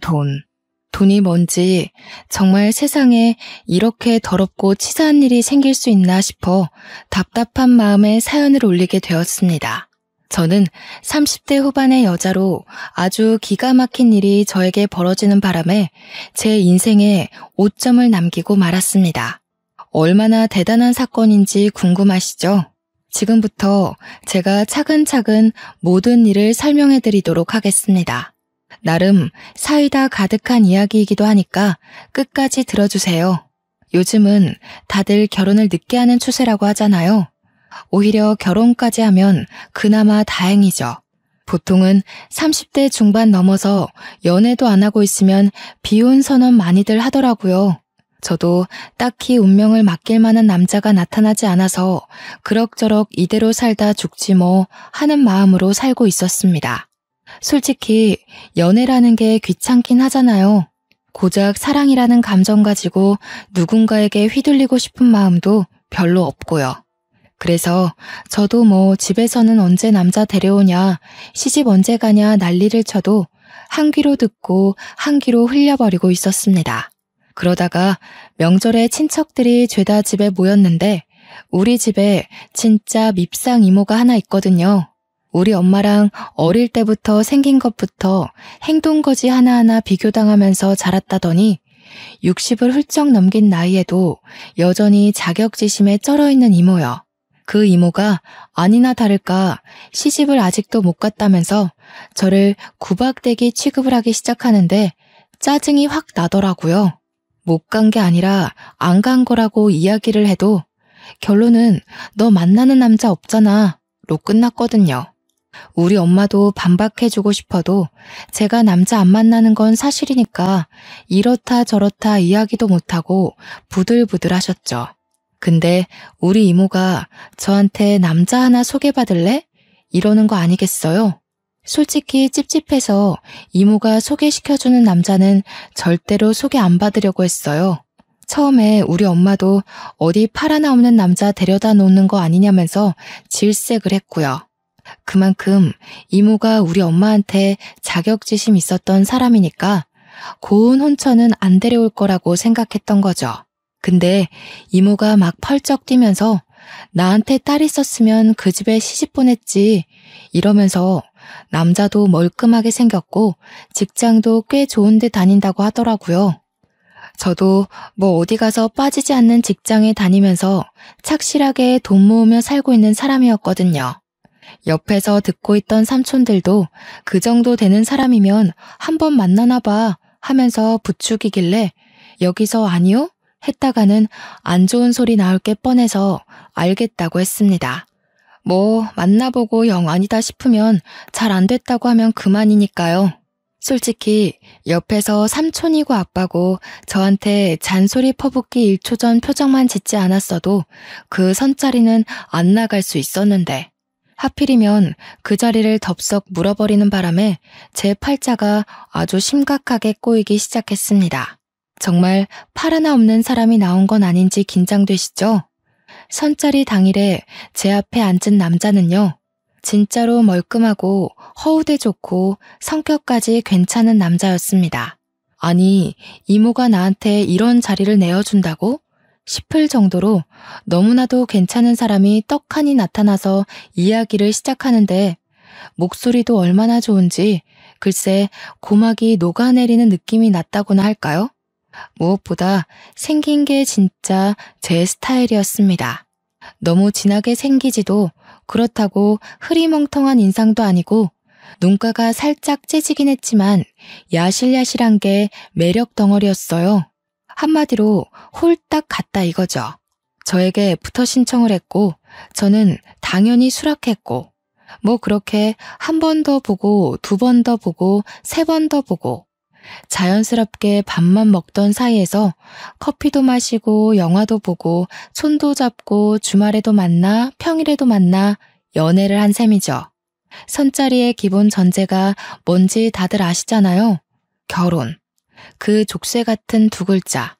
돈. 돈이 뭔지 정말 세상에 이렇게 더럽고 치사한 일이 생길 수 있나 싶어 답답한 마음에 사연을 올리게 되었습니다. 저는 30대 후반의 여자로 아주 기가 막힌 일이 저에게 벌어지는 바람에 제 인생에 오점을 남기고 말았습니다. 얼마나 대단한 사건인지 궁금하시죠? 지금부터 제가 차근차근 모든 일을 설명해 드리도록 하겠습니다. 나름 사이다 가득한 이야기이기도 하니까 끝까지 들어주세요. 요즘은 다들 결혼을 늦게 하는 추세라고 하잖아요. 오히려 결혼까지 하면 그나마 다행이죠. 보통은 30대 중반 넘어서 연애도 안 하고 있으면 비혼 선언 많이들 하더라고요. 저도 딱히 운명을 맡길 만한 남자가 나타나지 않아서 그럭저럭 이대로 살다 죽지 뭐 하는 마음으로 살고 있었습니다. 솔직히 연애라는 게 귀찮긴 하잖아요. 고작 사랑이라는 감정 가지고 누군가에게 휘둘리고 싶은 마음도 별로 없고요. 그래서 저도 뭐 집에서는 언제 남자 데려오냐, 시집 언제 가냐 난리를 쳐도 한 귀로 듣고 한 귀로 흘려버리고 있었습니다. 그러다가 명절에 친척들이 죄다 집에 모였는데 우리 집에 진짜 밉상 이모가 하나 있거든요. 우리 엄마랑 어릴 때부터 생긴 것부터 행동거지 하나하나 비교당하면서 자랐다더니 60을 훌쩍 넘긴 나이에도 여전히 자격지심에 쩔어있는 이모요. 그 이모가 아니나 다를까 시집을 아직도 못 갔다면서 저를 구박대기 취급을 하기 시작하는데 짜증이 확 나더라고요. 못 간 게 아니라 안 간 거라고 이야기를 해도 결론은 너 만나는 남자 없잖아 로 끝났거든요. 우리 엄마도 반박해주고 싶어도 제가 남자 안 만나는 건 사실이니까 이렇다 저렇다 이야기도 못하고 부들부들 하셨죠. 근데 우리 이모가 저한테 남자 하나 소개받을래? 이러는 거 아니겠어요? 솔직히 찝찝해서 이모가 소개시켜주는 남자는 절대로 소개 안 받으려고 했어요. 처음에 우리 엄마도 어디 팔 하나 없는 남자 데려다 놓는 거 아니냐면서 질색을 했고요. 그만큼 이모가 우리 엄마한테 자격지심 있었던 사람이니까 고운 혼처는 안 데려올 거라고 생각했던 거죠. 근데 이모가 막 펄쩍 뛰면서 나한테 딸 있었으면 그 집에 시집 보냈지 이러면서 남자도 멀끔하게 생겼고 직장도 꽤 좋은 데 다닌다고 하더라고요. 저도 뭐 어디 가서 빠지지 않는 직장에 다니면서 착실하게 돈 모으며 살고 있는 사람이었거든요. 옆에서 듣고 있던 삼촌들도 그 정도 되는 사람이면 한번 만나나 봐 하면서 부추기길래 여기서 아니요? 했다가는 안 좋은 소리 나올 게 뻔해서 알겠다고 했습니다. 뭐 만나보고 영 아니다 싶으면 잘 안 됐다고 하면 그만이니까요. 솔직히 옆에서 삼촌이고 아빠고 저한테 잔소리 퍼붓기 1초 전 표정만 짓지 않았어도 그 선자리는 안 나갈 수 있었는데 하필이면 그 자리를 덥석 물어버리는 바람에 제 팔자가 아주 심각하게 꼬이기 시작했습니다. 정말 팔 하나 없는 사람이 나온 건 아닌지 긴장되시죠? 선자리 당일에 제 앞에 앉은 남자는요. 진짜로 멀끔하고 허우대 좋고 성격까지 괜찮은 남자였습니다. 아니, 이모가 나한테 이런 자리를 내어준다고? 싶을 정도로 너무나도 괜찮은 사람이 떡하니 나타나서 이야기를 시작하는데 목소리도 얼마나 좋은지 글쎄 고막이 녹아내리는 느낌이 났다고나 할까요? 무엇보다 생긴 게 진짜 제 스타일이었습니다. 너무 진하게 생기지도 그렇다고 흐리멍텅한 인상도 아니고 눈가가 살짝 째지긴 했지만 야실야실한 게 매력 덩어리였어요. 한마디로 홀딱 같다 이거죠. 저에게 애프터 신청을 했고 저는 당연히 수락했고 뭐 그렇게 한 번 더 보고 두 번 더 보고 세 번 더 보고 자연스럽게 밥만 먹던 사이에서 커피도 마시고 영화도 보고 손도 잡고 주말에도 만나 평일에도 만나 연애를 한 셈이죠. 선자리의 기본 전제가 뭔지 다들 아시잖아요. 결혼. 그 족쇄 같은 두 글자.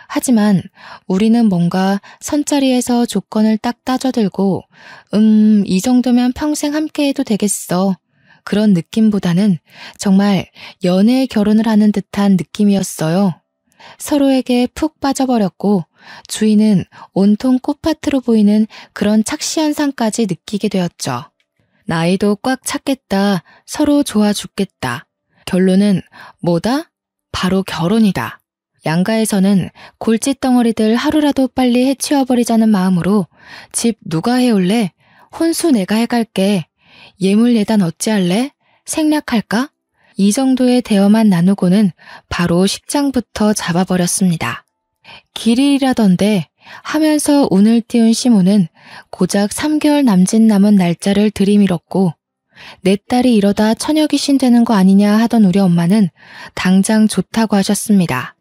하지만 우리는 뭔가 선자리에서 조건을 딱 따져들고 이 정도면 평생 함께해도 되겠어. 그런 느낌보다는 정말 연애 결혼을 하는 듯한 느낌이었어요. 서로에게 푹 빠져버렸고 주위는 온통 꽃밭으로 보이는 그런 착시 현상까지 느끼게 되었죠. 나이도 꽉 찼겠다. 서로 좋아 죽겠다. 결론은 뭐다? 바로 결혼이다. 양가에서는 골칫덩어리들 하루라도 빨리 해치워버리자는 마음으로 집 누가 해올래? 혼수 내가 해갈게. 예물 예단 어찌할래? 생략할까? 이 정도의 대화만 나누고는 바로 식장부터 잡아버렸습니다. 길일이라던데 하면서 운을 띄운 시모는 고작 3개월 남짓 남은 날짜를 들이밀었고 내 딸이 이러다 처녀귀신 되는 거 아니냐 하던 우리 엄마는 당장 좋다고 하셨습니다.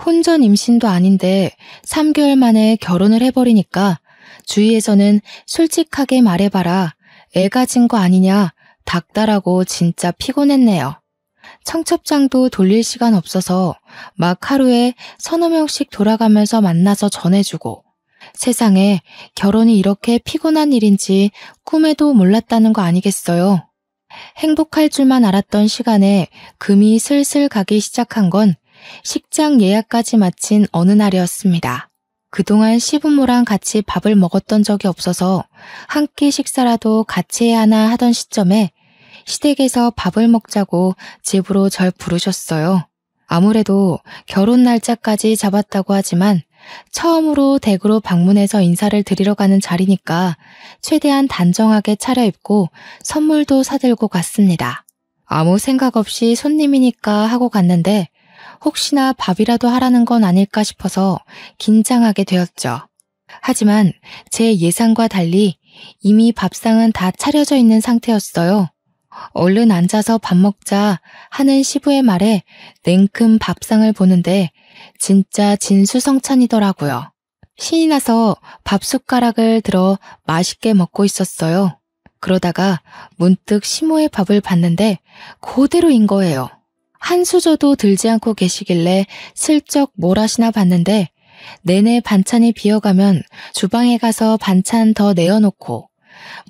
혼전 임신도 아닌데 3개월 만에 결혼을 해버리니까 주위에서는 솔직하게 말해봐라. 애 가진 거 아니냐 닥달하고 진짜 피곤했네요. 청첩장도 돌릴 시간 없어서 막 하루에 서너 명씩 돌아가면서 만나서 전해주고 세상에 결혼이 이렇게 피곤한 일인지 꿈에도 몰랐다는 거 아니겠어요. 행복할 줄만 알았던 시간에 금이 슬슬 가기 시작한 건 식장 예약까지 마친 어느 날이었습니다. 그동안 시부모랑 같이 밥을 먹었던 적이 없어서 한 끼 식사라도 같이 해야 하나 하던 시점에 시댁에서 밥을 먹자고 집으로 절 부르셨어요. 아무래도 결혼 날짜까지 잡았다고 하지만 처음으로 댁으로 방문해서 인사를 드리러 가는 자리니까 최대한 단정하게 차려입고 선물도 사들고 갔습니다. 아무 생각 없이 손님이니까 하고 갔는데 혹시나 밥이라도 하라는 건 아닐까 싶어서 긴장하게 되었죠. 하지만 제 예상과 달리 이미 밥상은 다 차려져 있는 상태였어요. 얼른 앉아서 밥 먹자 하는 시부의 말에 냉큼 밥상을 보는데 진짜 진수성찬이더라고요. 신이 나서 밥 숟가락을 들어 맛있게 먹고 있었어요. 그러다가 문득 시모의 밥을 봤는데 그대로인 거예요. 한 수저도 들지 않고 계시길래 슬쩍 뭘 하시나 봤는데 내내 반찬이 비어가면 주방에 가서 반찬 더 내어놓고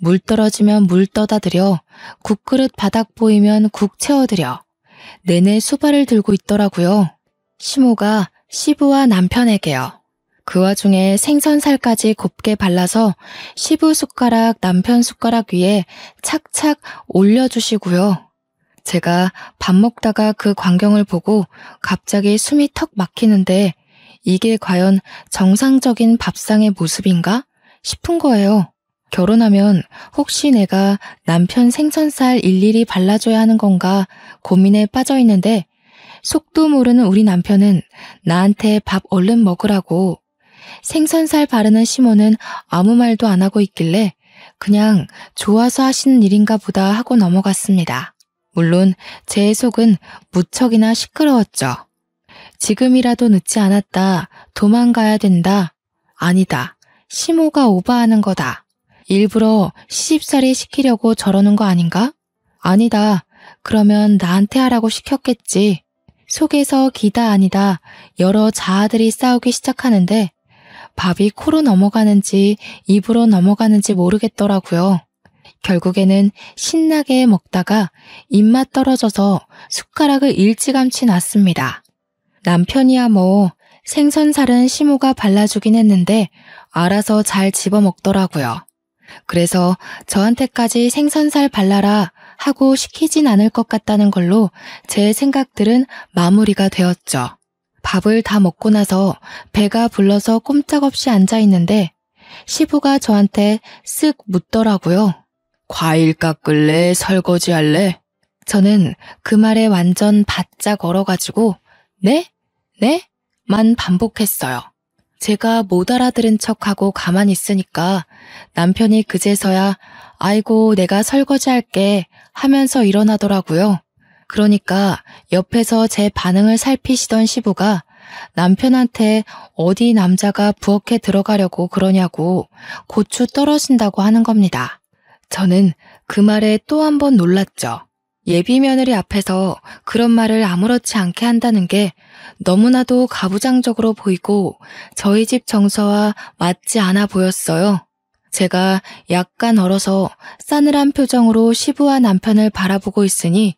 물 떨어지면 물 떠다 드려 국그릇 바닥 보이면 국 채워드려 내내 수발을 들고 있더라고요. 시모가 시부와 남편에게요. 그 와중에 생선살까지 곱게 발라서 시부 숟가락 남편 숟가락 위에 착착 올려주시고요. 제가 밥 먹다가 그 광경을 보고 갑자기 숨이 턱 막히는데 이게 과연 정상적인 밥상의 모습인가 싶은 거예요. 결혼하면 혹시 내가 남편 생선살 일일이 발라줘야 하는 건가 고민에 빠져 있는데 속도 모르는 우리 남편은 나한테 밥 얼른 먹으라고 생선살 바르는 시모는 아무 말도 안 하고 있길래 그냥 좋아서 하시는 일인가 보다 하고 넘어갔습니다. 물론 제 속은 무척이나 시끄러웠죠. 지금이라도 늦지 않았다. 도망가야 된다. 아니다. 시모가 오버하는 거다. 일부러 시집살이 시키려고 저러는 거 아닌가? 아니다. 그러면 나한테 하라고 시켰겠지. 속에서 기다 아니다 여러 자아들이 싸우기 시작하는데 밥이 코로 넘어가는지 입으로 넘어가는지 모르겠더라고요. 결국에는 신나게 먹다가 입맛 떨어져서 숟가락을 일찌감치 놨습니다. 남편이야 뭐 생선살은 시모가 발라주긴 했는데 알아서 잘 집어먹더라고요. 그래서 저한테까지 생선살 발라라 하고 시키진 않을 것 같다는 걸로 제 생각들은 마무리가 되었죠. 밥을 다 먹고 나서 배가 불러서 꼼짝없이 앉아있는데 시부가 저한테 쓱 묻더라고요. 과일 깎을래? 설거지 할래? 저는 그 말에 완전 바짝 얼어가지고 네? 네? 만 반복했어요. 제가 못 알아들은 척하고 가만히 있으니까 남편이 그제서야 아이고 내가 설거지 할게 하면서 일어나더라고요. 그러니까 옆에서 제 반응을 살피시던 시부가 남편한테 어디 남자가 부엌에 들어가려고 그러냐고 고추 떨어진다고 하는 겁니다. 저는 그 말에 또 한 번 놀랐죠. 예비 며느리 앞에서 그런 말을 아무렇지 않게 한다는 게 너무나도 가부장적으로 보이고 저희 집 정서와 맞지 않아 보였어요. 제가 약간 얼어서 싸늘한 표정으로 시부와 남편을 바라보고 있으니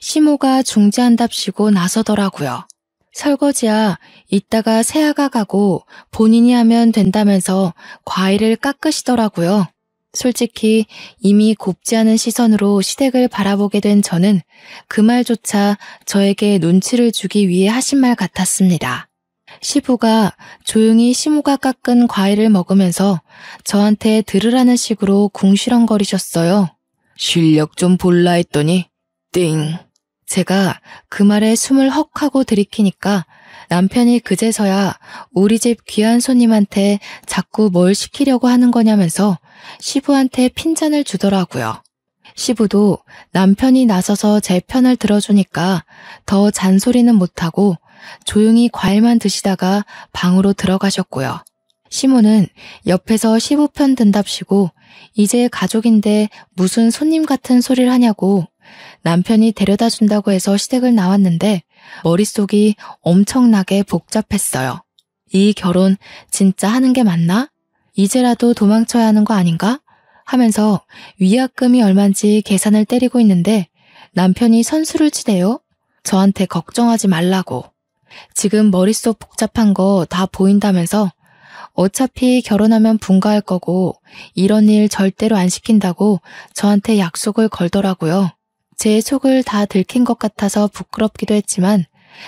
시모가 중지한답시고 나서더라고요. 설거지야 이따가 세아가 가고 본인이 하면 된다면서 과일을 깎으시더라고요. 솔직히 이미 곱지 않은 시선으로 시댁을 바라보게 된 저는 그 말조차 저에게 눈치를 주기 위해 하신 말 같았습니다. 시부가 조용히 시모가 깎은 과일을 먹으면서 저한테 들으라는 식으로 궁시렁거리셨어요. 실력 좀 볼라 했더니 띵. 제가 그 말에 숨을 헉 하고 들이키니까 남편이 그제서야 우리 집 귀한 손님한테 자꾸 뭘 시키려고 하는 거냐면서 시부한테 핀잔을 주더라고요. 시부도 남편이 나서서 제 편을 들어주니까 더 잔소리는 못하고 조용히 과일만 드시다가 방으로 들어가셨고요. 시모는 옆에서 시부 편 든답시고 이제 가족인데 무슨 손님 같은 소리를 하냐고 남편이 데려다 준다고 해서 시댁을 나왔는데 머릿속이 엄청나게 복잡했어요. 이 결혼 진짜 하는 게 맞나? 이제라도 도망쳐야 하는 거 아닌가? 하면서 위약금이 얼만지 계산을 때리고 있는데 남편이 선수를 치대요? 저한테 걱정하지 말라고. 지금 머릿속 복잡한 거 다 보인다면서 어차피 결혼하면 분가할 거고 이런 일 절대로 안 시킨다고 저한테 약속을 걸더라고요. 제 속을 다 들킨 것 같아서 부끄럽기도 했지만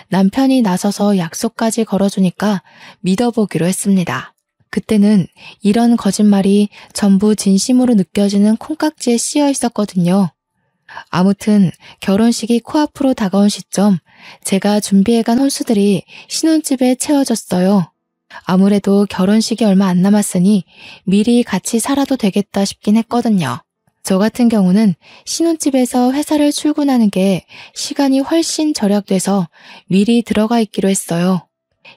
남편이 나서서 약속까지 걸어주니까 믿어보기로 했습니다. 그때는 이런 거짓말이 전부 진심으로 느껴지는 콩깍지에 씌어 있었거든요. 아무튼 결혼식이 코앞으로 다가온 시점 제가 준비해간 혼수들이 신혼집에 채워졌어요. 아무래도 결혼식이 얼마 안 남았으니 미리 같이 살아도 되겠다 싶긴 했거든요. 저 같은 경우는 신혼집에서 회사를 출근하는 게 시간이 훨씬 절약돼서 미리 들어가 있기로 했어요.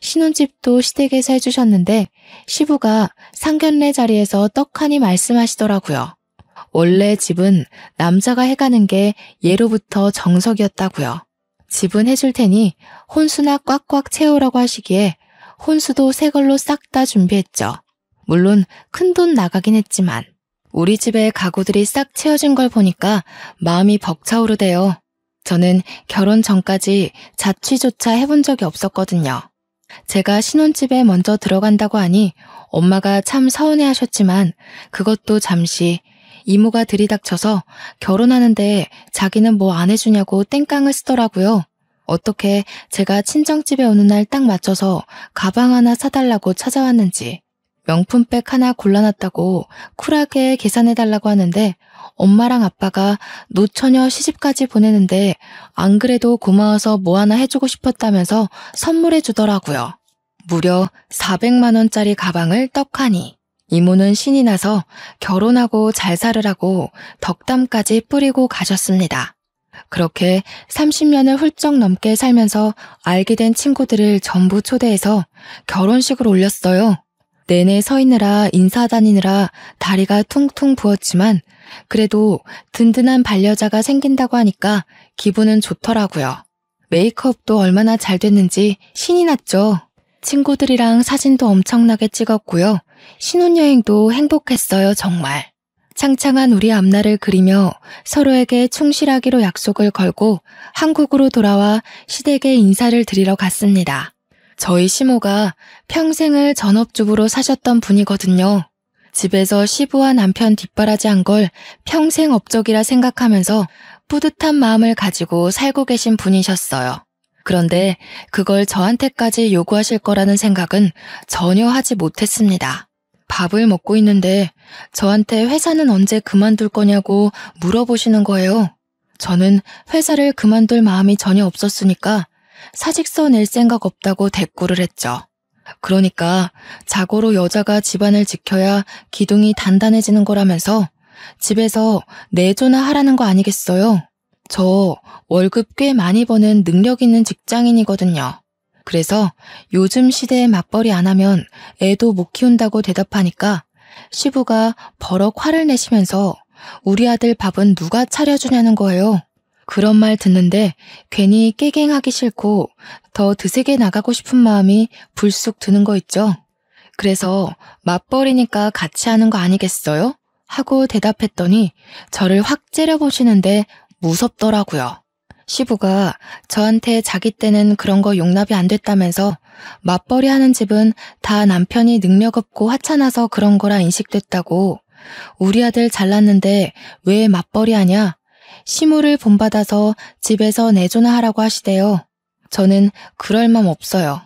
신혼집도 시댁에서 해주셨는데 시부가 상견례 자리에서 떡하니 말씀하시더라고요. 원래 집은 남자가 해가는 게 예로부터 정석이었다고요. 집은 해줄 테니 혼수나 꽉꽉 채우라고 하시기에 혼수도 새 걸로 싹 다 준비했죠. 물론 큰돈 나가긴 했지만 우리 집에 가구들이 싹 채워진 걸 보니까 마음이 벅차오르대요. 저는 결혼 전까지 자취조차 해본 적이 없었거든요. 제가 신혼집에 먼저 들어간다고 하니 엄마가 참 서운해하셨지만 그것도 잠시 이모가 들이닥쳐서 결혼하는데 자기는 뭐 안 해주냐고 땡깡을 쓰더라고요. 어떻게 제가 친정집에 오는 날 딱 맞춰서 가방 하나 사달라고 찾아왔는지 명품백 하나 골라놨다고 쿨하게 계산해달라고 하는데 엄마랑 아빠가 노처녀 시집까지 보내는데 안 그래도 고마워서 뭐 하나 해주고 싶었다면서 선물해 주더라고요. 무려 400만 원짜리 가방을 떡하니. 이모는 신이 나서 결혼하고 잘 살으라고 덕담까지 뿌리고 가셨습니다. 그렇게 30년을 훌쩍 넘게 살면서 알게 된 친구들을 전부 초대해서 결혼식을 올렸어요. 내내 서 있느라 인사 다니느라 다리가 퉁퉁 부었지만 그래도 든든한 반려자가 생긴다고 하니까 기분은 좋더라고요. 메이크업도 얼마나 잘 됐는지 신이 났죠. 친구들이랑 사진도 엄청나게 찍었고요. 신혼여행도 행복했어요, 정말. 창창한 우리 앞날을 그리며 서로에게 충실하기로 약속을 걸고 한국으로 돌아와 시댁에 인사를 드리러 갔습니다. 저희 시모가 평생을 전업주부로 사셨던 분이거든요. 집에서 시부와 남편 뒷바라지한 걸 평생 업적이라 생각하면서 뿌듯한 마음을 가지고 살고 계신 분이셨어요. 그런데 그걸 저한테까지 요구하실 거라는 생각은 전혀 하지 못했습니다. 밥을 먹고 있는데 저한테 회사는 언제 그만둘 거냐고 물어보시는 거예요. 저는 회사를 그만둘 마음이 전혀 없었으니까 사직서 낼 생각 없다고 대꾸를 했죠. 그러니까 자고로 여자가 집안을 지켜야 기둥이 단단해지는 거라면서 집에서 내조나 하라는 거 아니겠어요? 저 월급 꽤 많이 버는 능력 있는 직장인이거든요. 그래서 요즘 시대에 맞벌이 안 하면 애도 못 키운다고 대답하니까 시부가 버럭 화를 내시면서 우리 아들 밥은 누가 차려주냐는 거예요. 그런 말 듣는데 괜히 깨갱하기 싫고 더 드세게 나가고 싶은 마음이 불쑥 드는 거 있죠. 그래서 맞벌이니까 같이 하는 거 아니겠어요? 하고 대답했더니 저를 확 째려보시는데 무섭더라고요. 시부가 저한테 자기 때는 그런 거 용납이 안 됐다면서 맞벌이 하는 집은 다 남편이 능력 없고 하찮아서 그런 거라 인식됐다고, 우리 아들 잘났는데 왜 맞벌이 하냐, 시무를 본받아서 집에서 내조나 하라고 하시대요. 저는 그럴 맘 없어요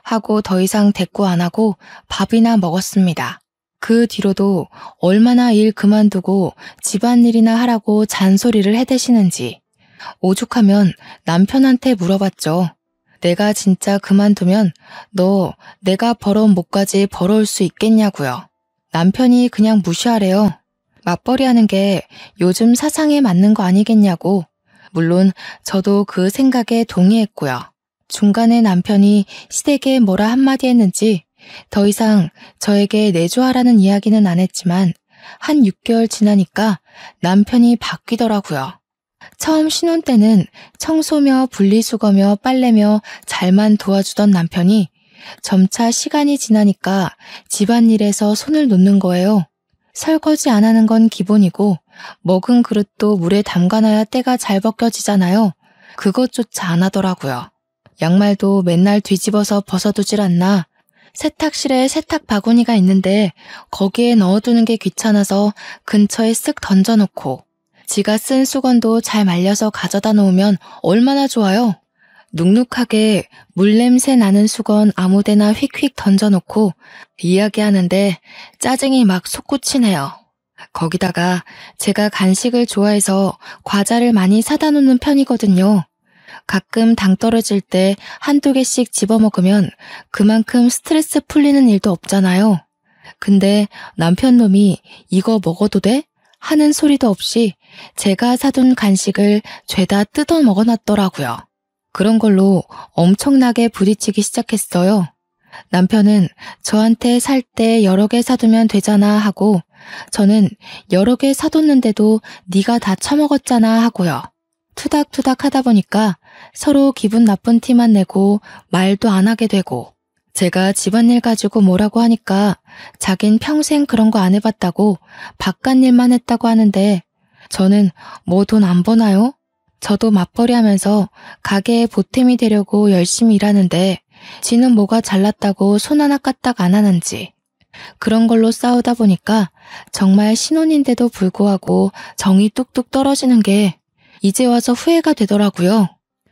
하고 더 이상 대꾸 안 하고 밥이나 먹었습니다. 그 뒤로도 얼마나 일 그만두고 집안일이나 하라고 잔소리를 해대시는지 오죽하면 남편한테 물어봤죠. 내가 진짜 그만두면 너 내가 벌어온 목까지 벌어올 수 있겠냐고요. 남편이 그냥 무시하래요. 맞벌이 하는 게 요즘 사상에 맞는 거 아니겠냐고. 물론 저도 그 생각에 동의했고요. 중간에 남편이 시댁에 뭐라 한마디 했는지 더 이상 저에게 내조하라는 이야기는 안 했지만 한 6개월 지나니까 남편이 바뀌더라고요. 처음 신혼 때는 청소며 분리수거며 빨래며 잘만 도와주던 남편이 점차 시간이 지나니까 집안일에서 손을 놓는 거예요. 설거지 안 하는 건 기본이고 먹은 그릇도 물에 담가놔야 때가 잘 벗겨지잖아요. 그것조차 안 하더라고요. 양말도 맨날 뒤집어서 벗어두질 않나. 세탁실에 세탁 바구니가 있는데 거기에 넣어두는 게 귀찮아서 근처에 쓱 던져놓고, 지가 쓴 수건도 잘 말려서 가져다 놓으면 얼마나 좋아요. 눅눅하게 물냄새 나는 수건 아무데나 휙휙 던져놓고 이야기하는데 짜증이 막 솟구치네요. 거기다가 제가 간식을 좋아해서 과자를 많이 사다 놓는 편이거든요. 가끔 당 떨어질 때 한두 개씩 집어먹으면 그만큼 스트레스 풀리는 일도 없잖아요. 근데 남편 놈이 이거 먹어도 돼? 하는 소리도 없이 제가 사둔 간식을 죄다 뜯어 먹어놨더라고요. 그런 걸로 엄청나게 부딪히기 시작했어요. 남편은 저한테 살 때 여러 개 사두면 되잖아 하고, 저는 여러 개 사뒀는데도 네가 다 처먹었잖아 하고요. 투닥투닥 하다 보니까 서로 기분 나쁜 티만 내고 말도 안 하게 되고, 제가 집안일 가지고 뭐라고 하니까 자긴 평생 그런 거 안 해봤다고 바깥일만 했다고 하는데, 저는 뭐 돈 안 버나요? 저도 맞벌이 하면서 가게에 보탬이 되려고 열심히 일하는데 지는 뭐가 잘났다고 손 하나 까딱 안 하는지. 그런 걸로 싸우다 보니까 정말 신혼인데도 불구하고 정이 뚝뚝 떨어지는 게 이제 와서 후회가 되더라고요.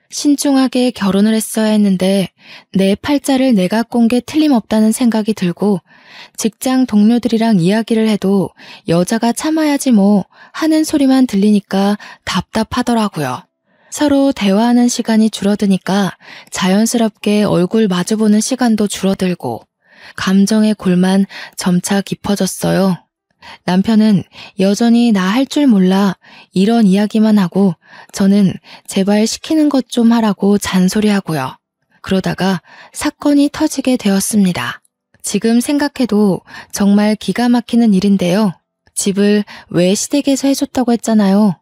신중하게 결혼을 했어야 했는데 내 팔자를 내가 꼰 게 틀림없다는 생각이 들고, 직장 동료들이랑 이야기를 해도 여자가 참아야지 뭐 하는 소리만 들리니까 답답하더라고요. 서로 대화하는 시간이 줄어드니까 자연스럽게 얼굴 마주보는 시간도 줄어들고 감정의 골만 점차 깊어졌어요. 남편은 여전히 나 할 줄 몰라 이런 이야기만 하고, 저는 제발 시키는 것 좀 하라고 잔소리하고요. 그러다가 사건이 터지게 되었습니다. 지금 생각해도 정말 기가 막히는 일인데요. 집을 왜 시댁에서 해줬다고 했잖아요.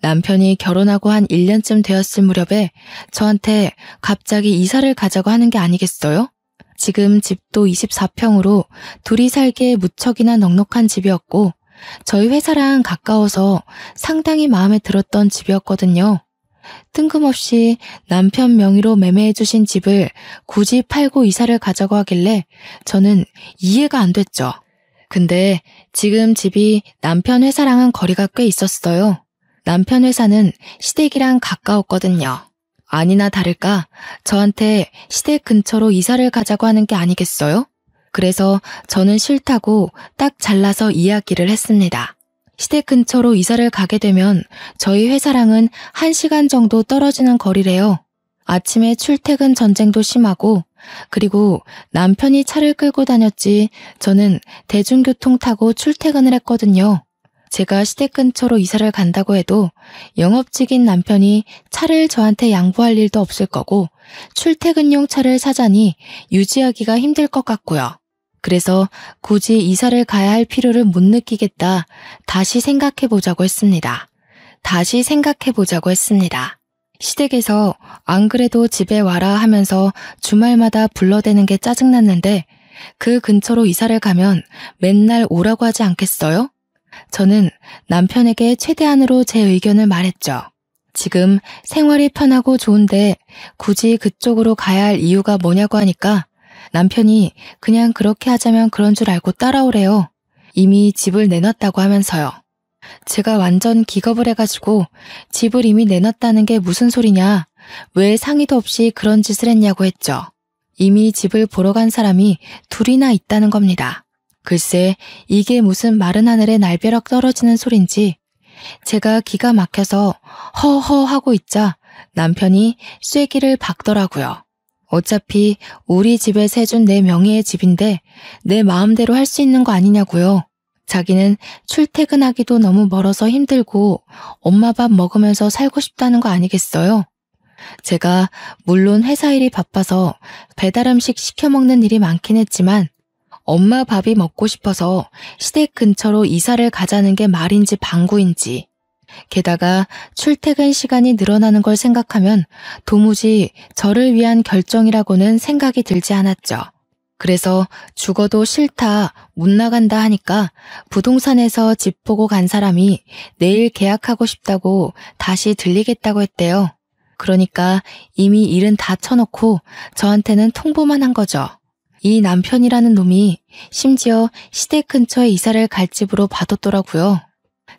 남편이 결혼하고 한 1년쯤 되었을 무렵에 저한테 갑자기 이사를 가자고 하는 게 아니겠어요? 지금 집도 24평으로 둘이 살기에 무척이나 넉넉한 집이었고 저희 회사랑 가까워서 상당히 마음에 들었던 집이었거든요. 뜬금없이 남편 명의로 매매해 주신 집을 굳이 팔고 이사를 가자고 하길래 저는 이해가 안 됐죠. 근데 지금 집이 남편 회사랑은 거리가 꽤 있었어요. 남편 회사는 시댁이랑 가까웠거든요. 아니나 다를까 저한테 시댁 근처로 이사를 가자고 하는 게 아니겠어요? 그래서 저는 싫다고 딱 잘라서 이야기를 했습니다. 시댁 근처로 이사를 가게 되면 저희 회사랑은 1시간 정도 떨어지는 거리래요. 아침에 출퇴근 전쟁도 심하고, 그리고 남편이 차를 끌고 다녔지 저는 대중교통 타고 출퇴근을 했거든요. 제가 시댁 근처로 이사를 간다고 해도 영업직인 남편이 차를 저한테 양보할 일도 없을 거고 출퇴근용 차를 사자니 유지하기가 힘들 것 같고요. 그래서 굳이 이사를 가야 할 필요를 못 느끼겠다. 다시 생각해보자고 했습니다. 시댁에서 안 그래도 집에 와라 하면서 주말마다 불러대는 게 짜증났는데 그 근처로 이사를 가면 맨날 오라고 하지 않겠어요? 저는 남편에게 최대한으로 제 의견을 말했죠. 지금 생활이 편하고 좋은데 굳이 그쪽으로 가야 할 이유가 뭐냐고 하니까 남편이 그냥 그렇게 하자면 그런 줄 알고 따라오래요. 이미 집을 내놨다고 하면서요. 제가 완전 기겁을 해가지고 집을 이미 내놨다는 게 무슨 소리냐, 왜 상의도 없이 그런 짓을 했냐고 했죠. 이미 집을 보러 간 사람이 둘이나 있다는 겁니다. 글쎄 이게 무슨 마른 하늘에 날벼락 떨어지는 소린지 제가 기가 막혀서 허허 하고 있자 남편이 쐐기를 박더라고요. 어차피 우리 집에 준 내 명의의 집인데 내 마음대로 할 수 있는 거 아니냐고요. 자기는 출퇴근하기도 너무 멀어서 힘들고 엄마 밥 먹으면서 살고 싶다는 거 아니겠어요? 제가 물론 회사 일이 바빠서 배달 음식 시켜 먹는 일이 많긴 했지만 엄마 밥이 먹고 싶어서 시댁 근처로 이사를 가자는 게 말인지 방구인지, 게다가 출퇴근 시간이 늘어나는 걸 생각하면 도무지 저를 위한 결정이라고는 생각이 들지 않았죠. 그래서 죽어도 싫다, 못 나간다 하니까 부동산에서 집 보고 간 사람이 내일 계약하고 싶다고 다시 들리겠다고 했대요. 그러니까 이미 일은 다 쳐놓고 저한테는 통보만 한 거죠. 이 남편이라는 놈이 심지어 시댁 근처에 이사를 갈 집으로 봐뒀더라고요.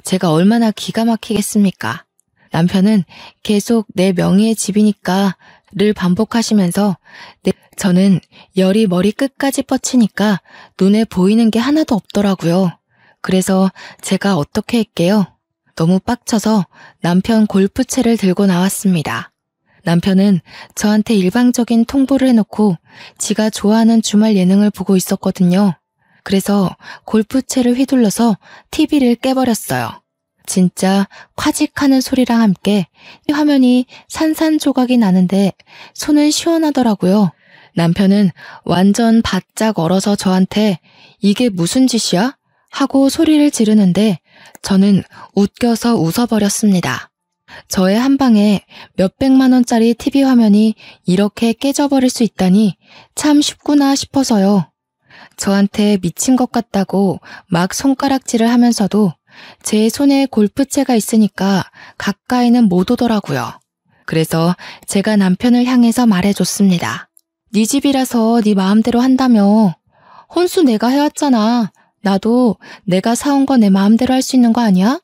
제가 얼마나 기가 막히겠습니까? 남편은 계속 내 명의의 집이니까 를 반복하시면서 저는 열이 머리 끝까지 뻗치니까 눈에 보이는 게 하나도 없더라고요. 그래서 제가 어떻게 할게요? 너무 빡쳐서 남편 골프채를 들고 나왔습니다. 남편은 저한테 일방적인 통보를 해놓고 지가 좋아하는 주말 예능을 보고 있었거든요. 그래서 골프채를 휘둘러서 TV를 깨버렸어요. 진짜 콰직하는 소리랑 함께 화면이 산산조각이 나는데 손은 시원하더라고요. 남편은 완전 바짝 얼어서 저한테 이게 무슨 짓이야? 하고 소리를 지르는데 저는 웃겨서 웃어버렸습니다. 저의 한 방에 몇백만 원짜리 TV 화면이 이렇게 깨져버릴 수 있다니 참 쉽구나 싶어서요. 저한테 미친 것 같다고 막 손가락질을 하면서도 제 손에 골프채가 있으니까 가까이는 못 오더라고요. 그래서 제가 남편을 향해서 말해줬습니다. 네 집이라서 네 마음대로 한다며. 혼수 내가 해왔잖아. 나도 내가 사온 거 내 마음대로 할 수 있는 거 아니야?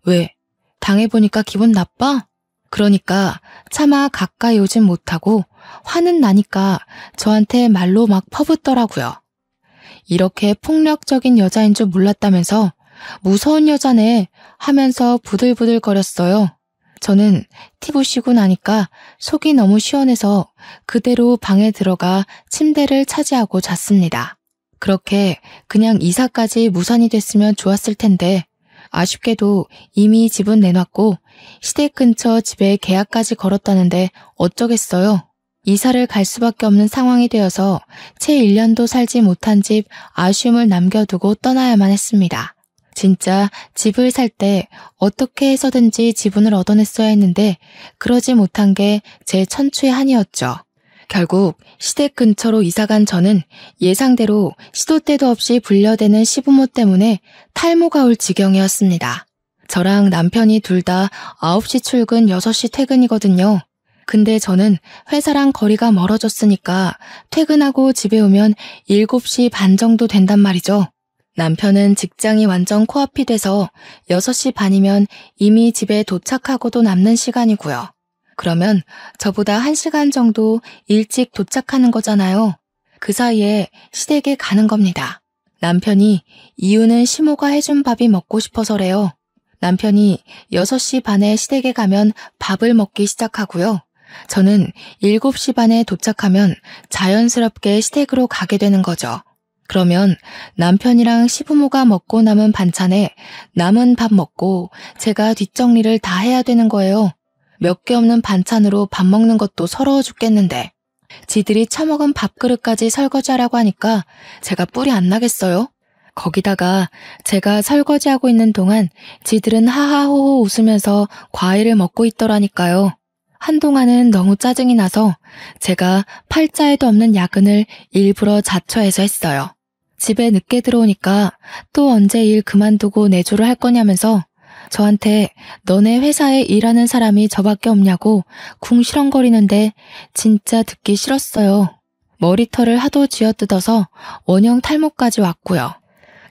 왜? 당해보니까 기분 나빠? 그러니까 차마 가까이 오진 못하고 화는 나니까 저한테 말로 막 퍼붓더라고요. 이렇게 폭력적인 여자인 줄 몰랐다면서 무서운 여자네 하면서 부들부들거렸어요. 저는 TV 쉬고 나니까 속이 너무 시원해서 그대로 방에 들어가 침대를 차지하고 잤습니다. 그렇게 그냥 이사까지 무산이 됐으면 좋았을 텐데 아쉽게도 이미 집은 내놨고 시댁 근처 집에 계약까지 걸었다는데 어쩌겠어요. 이사를 갈 수밖에 없는 상황이 되어서 채 1년도 살지 못한 집 아쉬움을 남겨두고 떠나야만 했습니다. 진짜 집을 살 때 어떻게 해서든지 지분을 얻어냈어야 했는데 그러지 못한 게 제 천추의 한이었죠. 결국 시댁 근처로 이사간 저는 예상대로 시도 때도 없이 불려대는 시부모 때문에 탈모가 올 지경이었습니다. 저랑 남편이 둘 다 9시 출근 6시 퇴근이거든요. 근데 저는 회사랑 거리가 멀어졌으니까 퇴근하고 집에 오면 7시 반 정도 된단 말이죠. 남편은 직장이 완전 코앞이 돼서 6시 반이면 이미 집에 도착하고도 남는 시간이고요. 그러면 저보다 1시간 정도 일찍 도착하는 거잖아요. 그 사이에 시댁에 가는 겁니다. 남편이 이유는 시모가 해준 밥이 먹고 싶어서래요. 남편이 6시 반에 시댁에 가면 밥을 먹기 시작하고요. 저는 7시 반에 도착하면 자연스럽게 시댁으로 가게 되는 거죠. 그러면 남편이랑 시부모가 먹고 남은 반찬에 남은 밥 먹고 제가 뒷정리를 다 해야 되는 거예요. 몇 개 없는 반찬으로 밥 먹는 것도 서러워 죽겠는데 지들이 처먹은 밥그릇까지 설거지하라고 하니까 제가 뿔이 안 나겠어요? 거기다가 제가 설거지하고 있는 동안 지들은 하하호호 웃으면서 과일을 먹고 있더라니까요. 한동안은 너무 짜증이 나서 제가 팔자에도 없는 야근을 일부러 자처해서 했어요. 집에 늦게 들어오니까 또 언제 일 그만두고 내조를 할 거냐면서 저한테 너네 회사에 일하는 사람이 저밖에 없냐고 궁시렁거리는데 진짜 듣기 싫었어요. 머리털을 하도 쥐어뜯어서 원형 탈모까지 왔고요.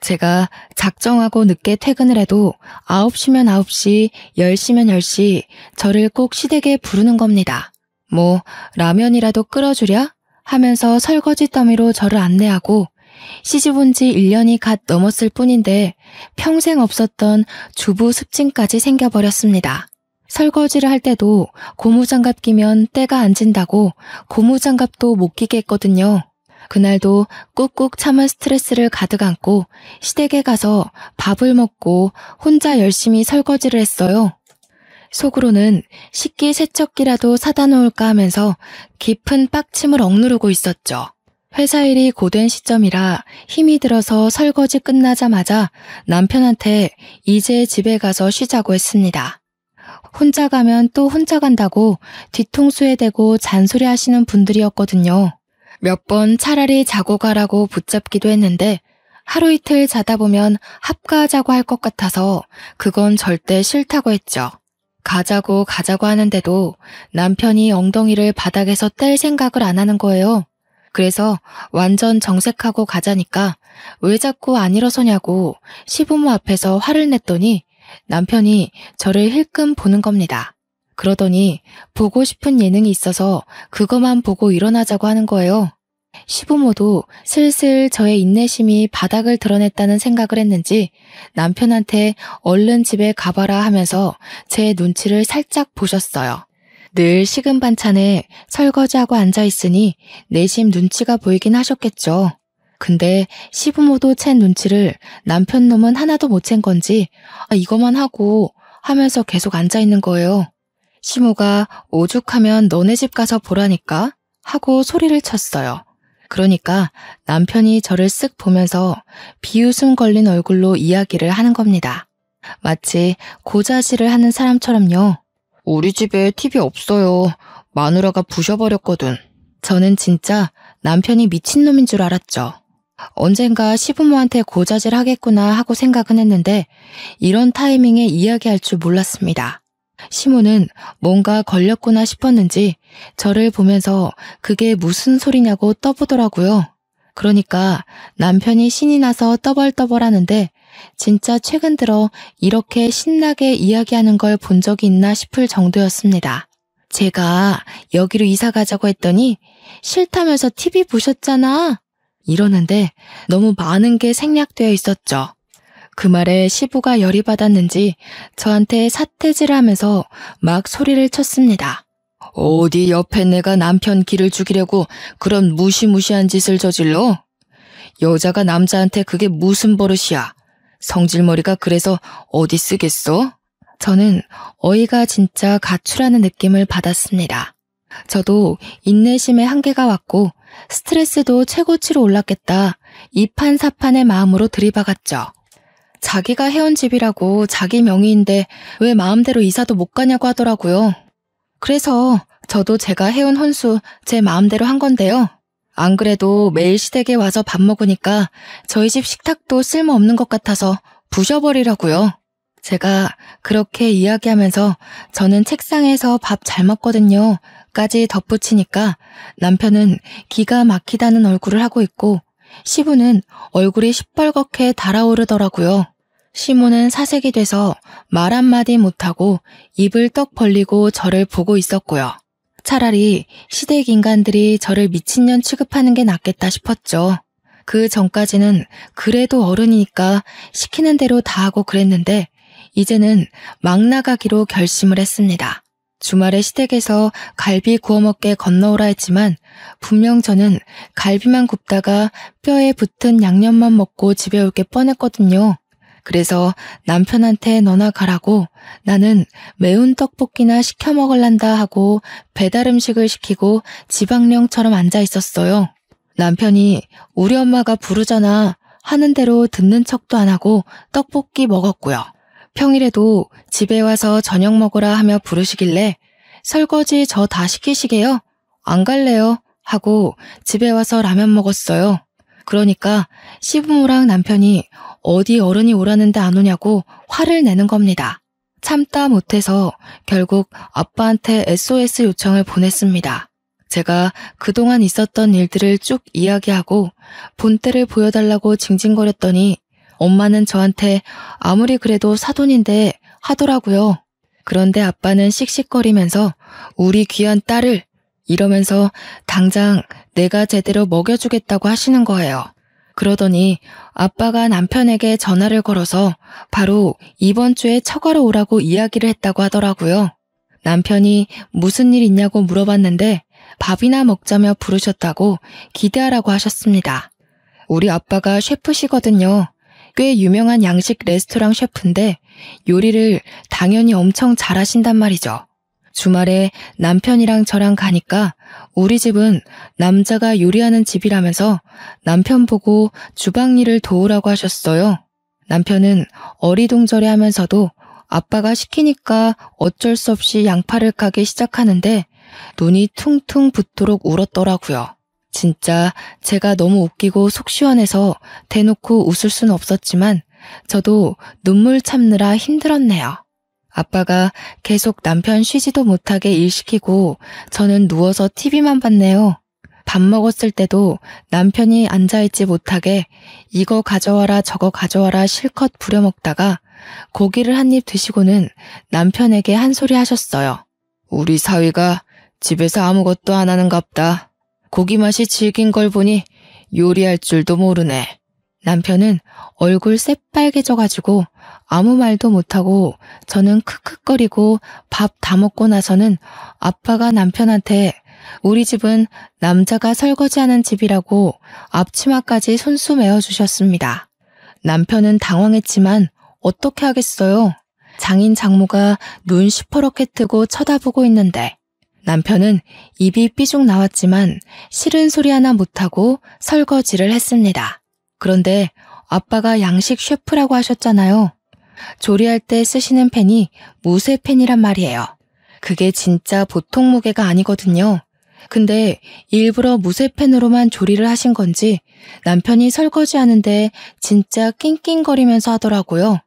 제가 작정하고 늦게 퇴근을 해도 9시면 9시, 10시면 10시 저를 꼭 시댁에 부르는 겁니다. 뭐 라면이라도 끓여주랴? 하면서 설거지 더미로 저를 안내하고 시집 온 지 1년이 갓 넘었을 뿐인데 평생 없었던 주부 습진까지 생겨버렸습니다. 설거지를 할 때도 고무장갑 끼면 때가 안 진다고 고무장갑도 못 끼게 했거든요. 그날도 꾹꾹 참은 스트레스를 가득 안고 시댁에 가서 밥을 먹고 혼자 열심히 설거지를 했어요. 속으로는 식기세척기라도 사다 놓을까 하면서 깊은 빡침을 억누르고 있었죠. 회사 일이 고된 시점이라 힘이 들어서 설거지 끝나자마자 남편한테 이제 집에 가서 쉬자고 했습니다. 혼자 가면 또 혼자 간다고 뒤통수에 대고 잔소리하시는 분들이었거든요. 몇 번 차라리 자고 가라고 붙잡기도 했는데 하루 이틀 자다 보면 합가하자고 할 것 같아서 그건 절대 싫다고 했죠. 가자고 하는데도 남편이 엉덩이를 바닥에서 뗄 생각을 안 하는 거예요. 그래서 완전 정색하고 가자니까 왜 자꾸 안 일어서냐고 시부모 앞에서 화를 냈더니 남편이 저를 힐끔 보는 겁니다. 그러더니 보고 싶은 예능이 있어서 그것만 보고 일어나자고 하는 거예요. 시부모도 슬슬 저의 인내심이 바닥을 드러냈다는 생각을 했는지 남편한테 얼른 집에 가봐라 하면서 제 눈치를 살짝 보셨어요. 늘 식은 반찬에 설거지하고 앉아있으니 내심 눈치가 보이긴 하셨겠죠. 근데 시부모도 챈 눈치를 남편 놈은 하나도 못 챈 건지 이거만 하고 하면서 계속 앉아있는 거예요. 시모가 오죽하면 너네 집 가서 보라니까 하고 소리를 쳤어요. 그러니까 남편이 저를 쓱 보면서 비웃음 걸린 얼굴로 이야기를 하는 겁니다. 마치 고자질을 하는 사람처럼요. 우리 집에 TV 없어요. 마누라가 부셔버렸거든. 저는 진짜 남편이 미친놈인 줄 알았죠. 언젠가 시부모한테 고자질 하겠구나 하고 생각은 했는데 이런 타이밍에 이야기할 줄 몰랐습니다. 시모는 뭔가 걸렸구나 싶었는지 저를 보면서 그게 무슨 소리냐고 떠보더라고요. 그러니까 남편이 신이 나서 떠벌떠벌하는데 진짜 최근 들어 이렇게 신나게 이야기하는 걸 본 적이 있나 싶을 정도였습니다. 제가 여기로 이사 가자고 했더니 싫다면서 TV 보셨잖아. 이러는데 너무 많은 게 생략되어 있었죠. 그 말에 시부가 열이 받았는지 저한테 삿대질을 하면서 막 소리를 쳤습니다. 어디 옆에 내가 남편 기를 죽이려고 그런 무시무시한 짓을 저질러? 여자가 남자한테 그게 무슨 버릇이야? 성질머리가 그래서 어디 쓰겠어? 저는 어이가 진짜 가출하는 느낌을 받았습니다. 저도 인내심의 한계가 왔고 스트레스도 최고치로 올랐겠다. 이판사판의 마음으로 들이박았죠. 자기가 해온 집이라고 자기 명의인데 왜 마음대로 이사도 못 가냐고 하더라고요. 그래서 저도 제가 해온 혼수 제 마음대로 한 건데요. 안 그래도 매일 시댁에 와서 밥 먹으니까 저희 집 식탁도 쓸모없는 것 같아서 부셔버리라고요. 제가 그렇게 이야기하면서 저는 책상에서 밥 잘 먹거든요 까지 덧붙이니까 남편은 기가 막히다는 얼굴을 하고 있고 시부는 얼굴이 시뻘겋게 달아오르더라고요. 시모는 사색이 돼서 말 한마디 못하고 입을 떡 벌리고 저를 보고 있었고요. 차라리 시댁 인간들이 저를 미친년 취급하는 게 낫겠다 싶었죠. 그 전까지는 그래도 어른이니까 시키는 대로 다 하고 그랬는데 이제는 막 나가기로 결심을 했습니다. 주말에 시댁에서 갈비 구워 먹게 건너오라 했지만 분명 저는 갈비만 굽다가 뼈에 붙은 양념만 먹고 집에 올 게 뻔했거든요. 그래서 남편한테 너나 가라고 나는 매운 떡볶이나 시켜 먹을란다 하고 배달 음식을 시키고 지방령처럼 앉아 있었어요. 남편이 우리 엄마가 부르잖아 하는 대로 듣는 척도 안 하고 떡볶이 먹었고요. 평일에도 집에 와서 저녁 먹으라 하며 부르시길래 설거지 저 다 시키시게요? 안 갈래요. 하고 집에 와서 라면 먹었어요. 그러니까 시부모랑 남편이 어디 어른이 오라는데 안 오냐고 화를 내는 겁니다. 참다 못해서 결국 아빠한테 SOS 요청을 보냈습니다. 제가 그동안 있었던 일들을 쭉 이야기하고 본때를 보여달라고 징징거렸더니 엄마는 저한테 아무리 그래도 사돈인데 하더라고요. 그런데 아빠는 씩씩거리면서 우리 귀한 딸을 이러면서 당장 내가 제대로 먹여주겠다고 하시는 거예요. 그러더니 아빠가 남편에게 전화를 걸어서 바로 이번 주에 처가로 오라고 이야기를 했다고 하더라고요. 남편이 무슨 일 있냐고 물어봤는데 밥이나 먹자며 부르셨다고 기대하라고 하셨습니다. 우리 아빠가 셰프시거든요. 꽤 유명한 양식 레스토랑 셰프인데 요리를 당연히 엄청 잘하신단 말이죠. 주말에 남편이랑 저랑 가니까 우리 집은 남자가 요리하는 집이라면서 남편 보고 주방 일을 도우라고 하셨어요. 남편은 어리둥절해 하면서도 아빠가 시키니까 어쩔 수 없이 양파를 까기 시작하는데 눈이 퉁퉁 붓도록 울었더라고요. 진짜 제가 너무 웃기고 속 시원해서 대놓고 웃을 순 없었지만 저도 눈물 참느라 힘들었네요. 아빠가 계속 남편 쉬지도 못하게 일 시키고 저는 누워서 TV만 봤네요. 밥 먹었을 때도 남편이 앉아있지 못하게 이거 가져와라 저거 가져와라 실컷 부려먹다가 고기를 한 입 드시고는 남편에게 한 소리 하셨어요. 우리 사위가 집에서 아무것도 안 하는갑다. 고기 맛이 질긴 걸 보니 요리할 줄도 모르네. 남편은 얼굴 새빨개져가지고 아무 말도 못하고 저는 크크거리고 밥 다 먹고 나서는 아빠가 남편한테 우리 집은 남자가 설거지하는 집이라고 앞치마까지 손수 메어주셨습니다. 남편은 당황했지만 어떻게 하겠어요? 장인 장모가 눈 시퍼렇게 뜨고 쳐다보고 있는데 남편은 입이 삐죽 나왔지만 싫은 소리 하나 못하고 설거지를 했습니다. 그런데 아빠가 양식 셰프라고 하셨잖아요. 조리할 때 쓰시는 팬이 무쇠팬이란 말이에요. 그게 진짜 보통 무게가 아니거든요. 근데 일부러 무쇠팬으로만 조리를 하신 건지 남편이 설거지하는데 진짜 낑낑거리면서 하더라고요.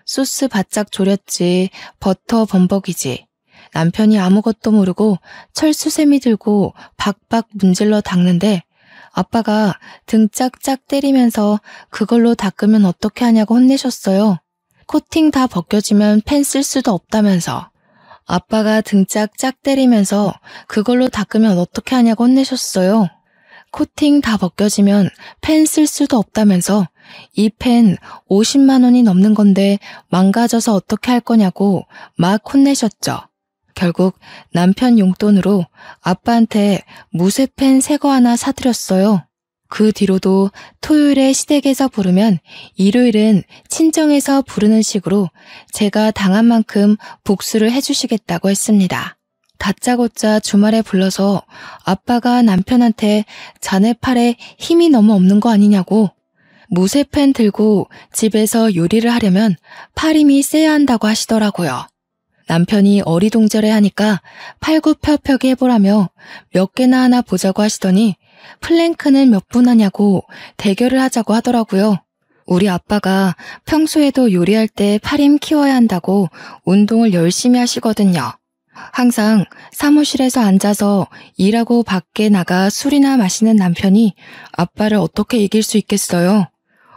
소스 바짝 졸였지 버터 범벅이지. 남편이 아무것도 모르고 철수세미 들고 박박 문질러 닦는데 아빠가 등 짝짝 때리면서 그걸로 닦으면 어떻게 하냐고 혼내셨어요. 코팅 다 벗겨지면 펜 쓸 수도 없다면서. 아빠가 등 짝짝 때리면서 그걸로 닦으면 어떻게 하냐고 혼내셨어요. 코팅 다 벗겨지면 펜 쓸 수도 없다면서 이 펜 50만 원이 넘는 건데 망가져서 어떻게 할 거냐고 막 혼내셨죠. 결국 남편 용돈으로 아빠한테 무쇠펜 새 거 하나 사드렸어요. 그 뒤로도 토요일에 시댁에서 부르면 일요일은 친정에서 부르는 식으로 제가 당한 만큼 복수를 해주시겠다고 했습니다. 다짜고짜 주말에 불러서 아빠가 남편한테 자네 팔에 힘이 너무 없는 거 아니냐고, 무쇠펜 들고 집에서 요리를 하려면 팔 힘이 세야 한다고 하시더라고요. 남편이 어리둥절해 하니까 팔굽혀펴기 해보라며 몇 개나 하나 보자고 하시더니 플랭크는 몇 분 하냐고 대결을 하자고 하더라고요. 우리 아빠가 평소에도 요리할 때 팔힘 키워야 한다고 운동을 열심히 하시거든요. 항상 사무실에서 앉아서 일하고 밖에 나가 술이나 마시는 남편이 아빠를 어떻게 이길 수 있겠어요?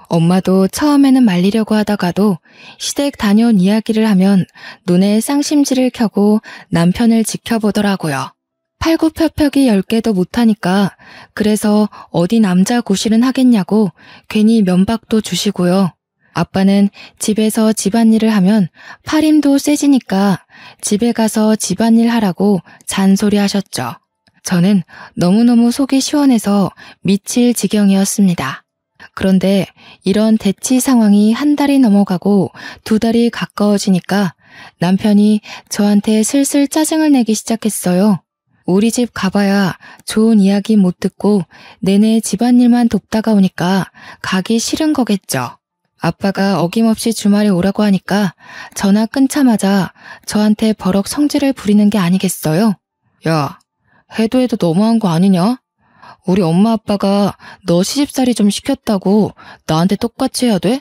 엄마도 처음에는 말리려고 하다가도 시댁 다녀온 이야기를 하면 눈에 쌍심지를 켜고 남편을 지켜보더라고요. 팔굽혀펴기 10개도 못하니까 그래서 어디 남자 고실은 하겠냐고 괜히 면박도 주시고요. 아빠는 집에서 집안일을 하면 팔힘도 세지니까 집에 가서 집안일 하라고 잔소리하셨죠. 저는 너무너무 속이 시원해서 미칠 지경이었습니다. 그런데 이런 대치 상황이 한 달이 넘어가고 두 달이 가까워지니까 남편이 저한테 슬슬 짜증을 내기 시작했어요. 우리 집 가봐야 좋은 이야기 못 듣고 내내 집안일만 돕다가 오니까 가기 싫은 거겠죠. 아빠가 어김없이 주말에 오라고 하니까 전화 끊자마자 저한테 버럭 성질을 부리는 게 아니겠어요? 야, 해도 너무한 거 아니냐? 우리 엄마 아빠가 너 시집살이 좀 시켰다고 나한테 똑같이 해야 돼?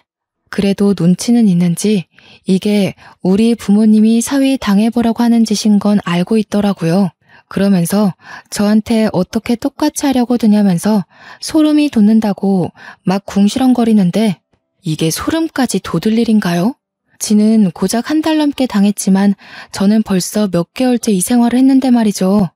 그래도 눈치는 있는지 이게 우리 부모님이 사위 당해보라고 하는 짓인 건 알고 있더라고요. 그러면서 저한테 어떻게 똑같이 하려고 드냐면서 소름이 돋는다고 막 궁시렁거리는데 이게 소름까지 돋을 일인가요? 지는 고작 한 달 넘게 당했지만 저는 벌써 몇 개월째 이 생활을 했는데 말이죠.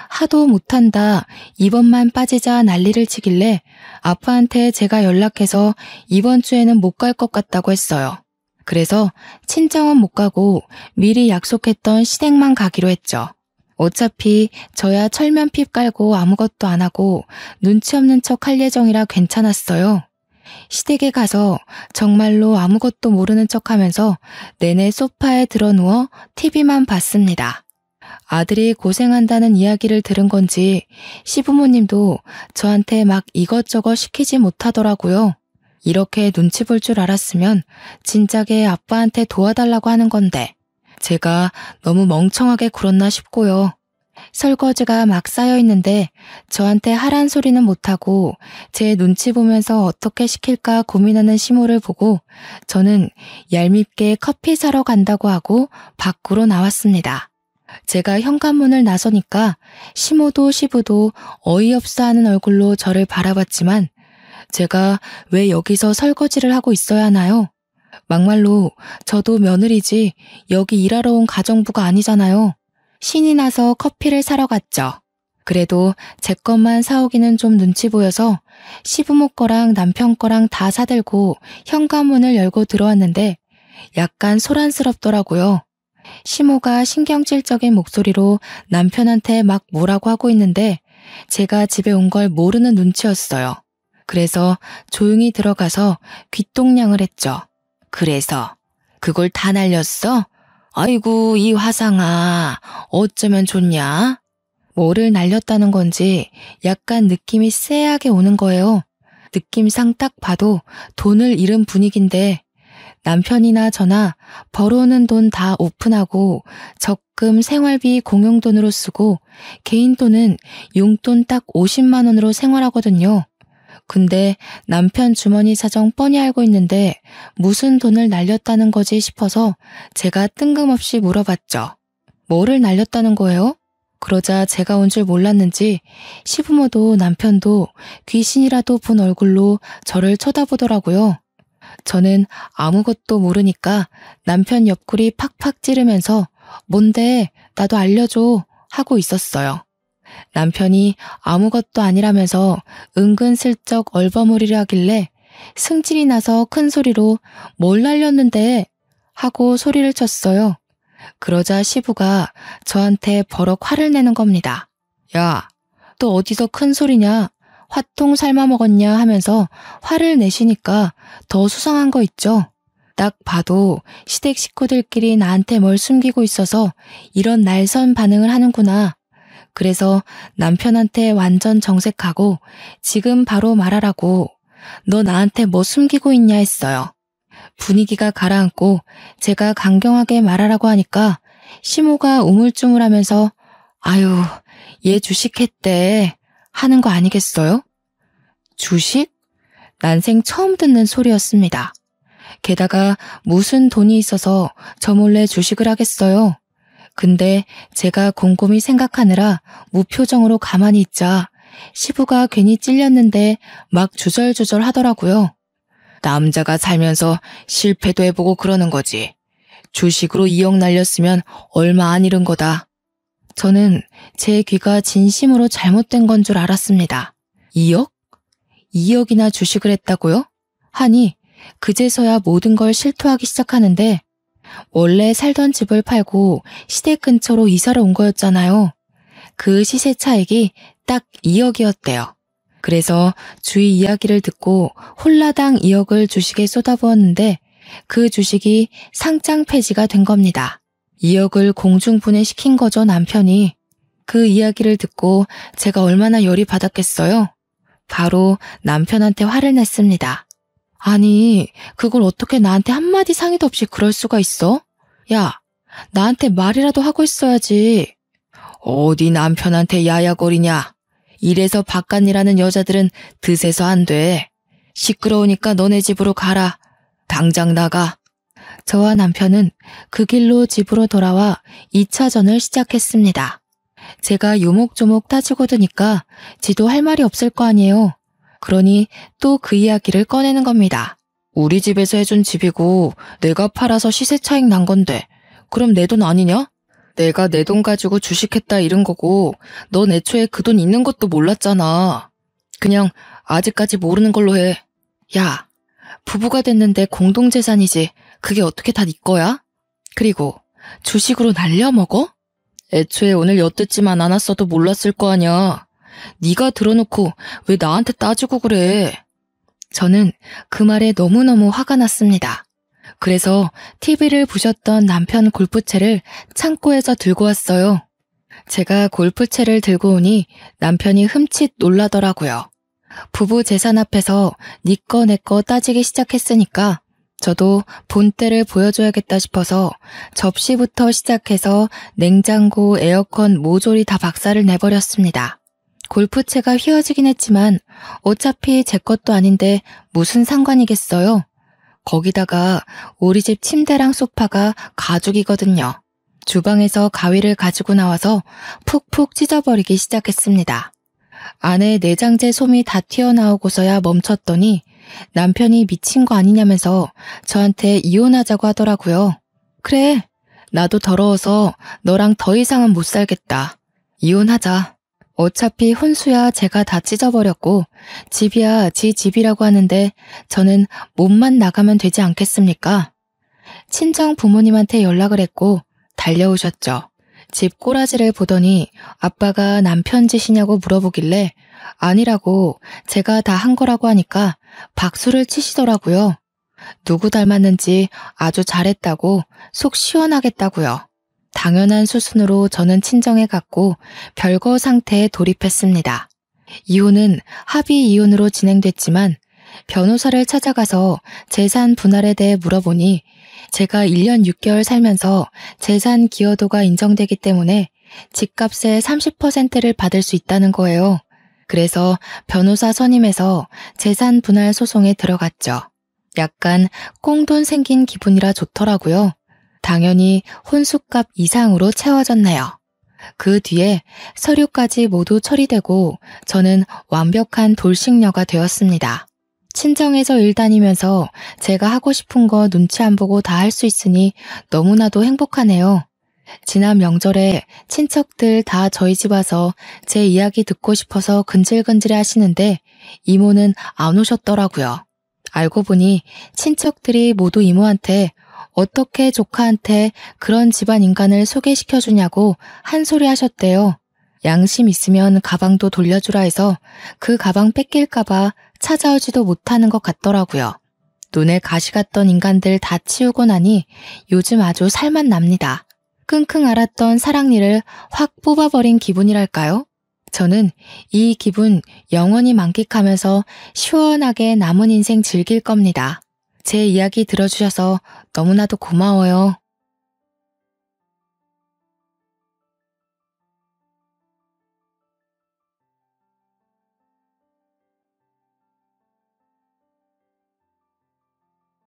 하도 못한다, 이번만 빠지자 난리를 치길래 아빠한테 제가 연락해서 이번 주에는 못 갈 것 같다고 했어요. 그래서 친정은 못 가고 미리 약속했던 시댁만 가기로 했죠. 어차피 저야 철면핍 깔고 아무것도 안 하고 눈치 없는 척 할 예정이라 괜찮았어요. 시댁에 가서 정말로 아무것도 모르는 척하면서 내내 소파에 드러누워 TV만 봤습니다. 아들이 고생한다는 이야기를 들은 건지 시부모님도 저한테 막 이것저것 시키지 못하더라고요. 이렇게 눈치 볼 줄 알았으면 진작에 아빠한테 도와달라고 하는 건데 제가 너무 멍청하게 굴었나 싶고요. 설거지가 막 쌓여 있는데 저한테 하란 소리는 못하고 제 눈치 보면서 어떻게 시킬까 고민하는 시모를 보고 저는 얄밉게 커피 사러 간다고 하고 밖으로 나왔습니다. 제가 현관문을 나서니까 시모도 시부도 어이없어 하는 얼굴로 저를 바라봤지만 제가 왜 여기서 설거지를 하고 있어야 하나요? 막말로 저도 며느리지 여기 일하러 온 가정부가 아니잖아요. 신이 나서 커피를 사러 갔죠. 그래도 제 것만 사오기는 좀 눈치 보여서 시부모 거랑 남편 거랑 다 사들고 현관문을 열고 들어왔는데 약간 소란스럽더라고요. 시모가 신경질적인 목소리로 남편한테 막 뭐라고 하고 있는데 제가 집에 온 걸 모르는 눈치였어요. 그래서 조용히 들어가서 귓동냥을 했죠. 그래서 그걸 다 날렸어? 아이고 이 화상아 어쩌면 좋냐? 뭐를 날렸다는 건지 약간 느낌이 쎄하게 오는 거예요. 느낌상 딱 봐도 돈을 잃은 분위기인데 남편이나 저나 벌어오는 돈 다 오픈하고 적금 생활비 공용돈으로 쓰고 개인 돈은 용돈 딱 50만 원으로 생활하거든요. 근데 남편 주머니 사정 뻔히 알고 있는데 무슨 돈을 날렸다는 거지 싶어서 제가 뜬금없이 물어봤죠. 뭐를 날렸다는 거예요? 그러자 제가 온 줄 몰랐는지 시부모도 남편도 귀신이라도 본 얼굴로 저를 쳐다보더라고요. 저는 아무것도 모르니까 남편 옆구리 팍팍 찌르면서 뭔데 나도 알려줘 하고 있었어요. 남편이 아무것도 아니라면서 은근슬쩍 얼버무리려 하길래 승질이 나서 큰 소리로 뭘 날렸는데 하고 소리를 쳤어요. 그러자 시부가 저한테 버럭 화를 내는 겁니다. 야, 또 어디서 큰 소리냐? 화통 삶아 먹었냐 하면서 화를 내시니까 더 수상한 거 있죠. 딱 봐도 시댁 식구들끼리 나한테 뭘 숨기고 있어서 이런 날선 반응을 하는구나. 그래서 남편한테 완전 정색하고 지금 바로 말하라고 너 나한테 뭐 숨기고 있냐 했어요. 분위기가 가라앉고 제가 강경하게 말하라고 하니까 시모가 우물쭈물하면서 아유 얘 주식했대 하는 거 아니겠어요? 주식? 난생 처음 듣는 소리였습니다. 게다가 무슨 돈이 있어서 저 몰래 주식을 하겠어요. 근데 제가 곰곰이 생각하느라 무표정으로 가만히 있자 시부가 괜히 찔렸는데 막 주절주절 하더라고요. 남자가 살면서 실패도 해보고 그러는 거지. 주식으로 2억 날렸으면 얼마 안 잃은 거다. 저는 제 귀가 진심으로 잘못된 건 줄 알았습니다. 2억? 2억이나 주식을 했다고요? 하니 그제서야 모든 걸 실토하기 시작하는데 원래 살던 집을 팔고 시댁 근처로 이사를 온 거였잖아요. 그 시세 차익이 딱 2억이었대요. 그래서 주위 이야기를 듣고 홀라당 2억을 주식에 쏟아부었는데 그 주식이 상장 폐지가 된 겁니다. 2억을 공중분해시킨 거죠, 남편이. 그 이야기를 듣고 제가 얼마나 열이 받았겠어요? 바로 남편한테 화를 냈습니다. 아니, 그걸 어떻게 나한테 한마디 상의도 없이 그럴 수가 있어? 야, 나한테 말이라도 하고 있어야지. 어디 남편한테 야야거리냐. 이래서 바깥일하는 여자들은 드세서 안 돼. 시끄러우니까 너네 집으로 가라. 당장 나가. 저와 남편은 그 길로 집으로 돌아와 2차전을 시작했습니다. 제가 요목조목 따지고 드니까 지도 할 말이 없을 거 아니에요. 그러니 또 그 이야기를 꺼내는 겁니다. 우리 집에서 해준 집이고 내가 팔아서 시세 차익 난 건데 그럼 내 돈 아니냐? 내가 내 돈 가지고 주식했다 이런 거고 넌 애초에 그 돈 있는 것도 몰랐잖아. 그냥 아직까지 모르는 걸로 해. 야, 부부가 됐는데 공동재산이지 그게 어떻게 다 네 거야? 그리고 주식으로 날려먹어? 애초에 오늘 엿듣지만 않았어도 몰랐을 거 아니야. 네가 들어놓고 왜 나한테 따지고 그래? 저는 그 말에 너무너무 화가 났습니다. 그래서 TV를 보셨던 남편 골프채를 창고에서 들고 왔어요. 제가 골프채를 들고 오니 남편이 흠칫 놀라더라고요. 부부 재산 앞에서 네 거 내 거 따지기 시작했으니까 저도 본때를 보여줘야겠다 싶어서 접시부터 시작해서 냉장고, 에어컨, 모조리 다 박살을 내버렸습니다. 골프채가 휘어지긴 했지만 어차피 제 것도 아닌데 무슨 상관이겠어요. 거기다가 우리 집 침대랑 소파가 가죽이거든요. 주방에서 가위를 가지고 나와서 푹푹 찢어버리기 시작했습니다. 안에 내장재 솜이 다 튀어나오고서야 멈췄더니 남편이 미친 거 아니냐면서 저한테 이혼하자고 하더라고요. 그래, 나도 더러워서 너랑 더 이상은 못 살겠다. 이혼하자. 어차피 혼수야 제가 다 찢어버렸고 집이야 지 집이라고 하는데 저는 몸만 나가면 되지 않겠습니까? 친정 부모님한테 연락을 했고 달려오셨죠. 집 꼬라지를 보더니 아빠가 남편 짓이냐고 물어보길래 아니라고 제가 다 한 거라고 하니까 박수를 치시더라고요. 누구 닮았는지 아주 잘했다고 속 시원하겠다고요. 당연한 수순으로 저는 친정에 갔고 별거 상태에 돌입했습니다. 이혼은 합의 이혼으로 진행됐지만 변호사를 찾아가서 재산 분할에 대해 물어보니 제가 1년 6개월 살면서 재산 기여도가 인정되기 때문에 집값의 30%를 받을 수 있다는 거예요. 그래서 변호사 선임해서 재산 분할 소송에 들어갔죠. 약간 꽁돈 생긴 기분이라 좋더라고요. 당연히 혼수값 이상으로 채워졌네요. 그 뒤에 서류까지 모두 처리되고 저는 완벽한 돌싱녀가 되었습니다. 친정에서 일 다니면서 제가 하고 싶은 거 눈치 안 보고 다 할 수 있으니 너무나도 행복하네요. 지난 명절에 친척들 다 저희 집 와서 제 이야기 듣고 싶어서 근질근질해 하시는데 이모는 안 오셨더라고요. 알고 보니 친척들이 모두 이모한테 어떻게 조카한테 그런 집안 인간을 소개시켜주냐고 한 소리 하셨대요. 양심 있으면 가방도 돌려주라 해서 그 가방 뺏길까봐 찾아오지도 못하는 것 같더라고요. 눈에 가시 갔던 인간들 다 치우고 나니 요즘 아주 살만 납니다. 끙끙 앓았던 사랑니를 확 뽑아버린 기분이랄까요? 저는 이 기분 영원히 만끽하면서 시원하게 남은 인생 즐길 겁니다. 제 이야기 들어주셔서 너무나도 고마워요.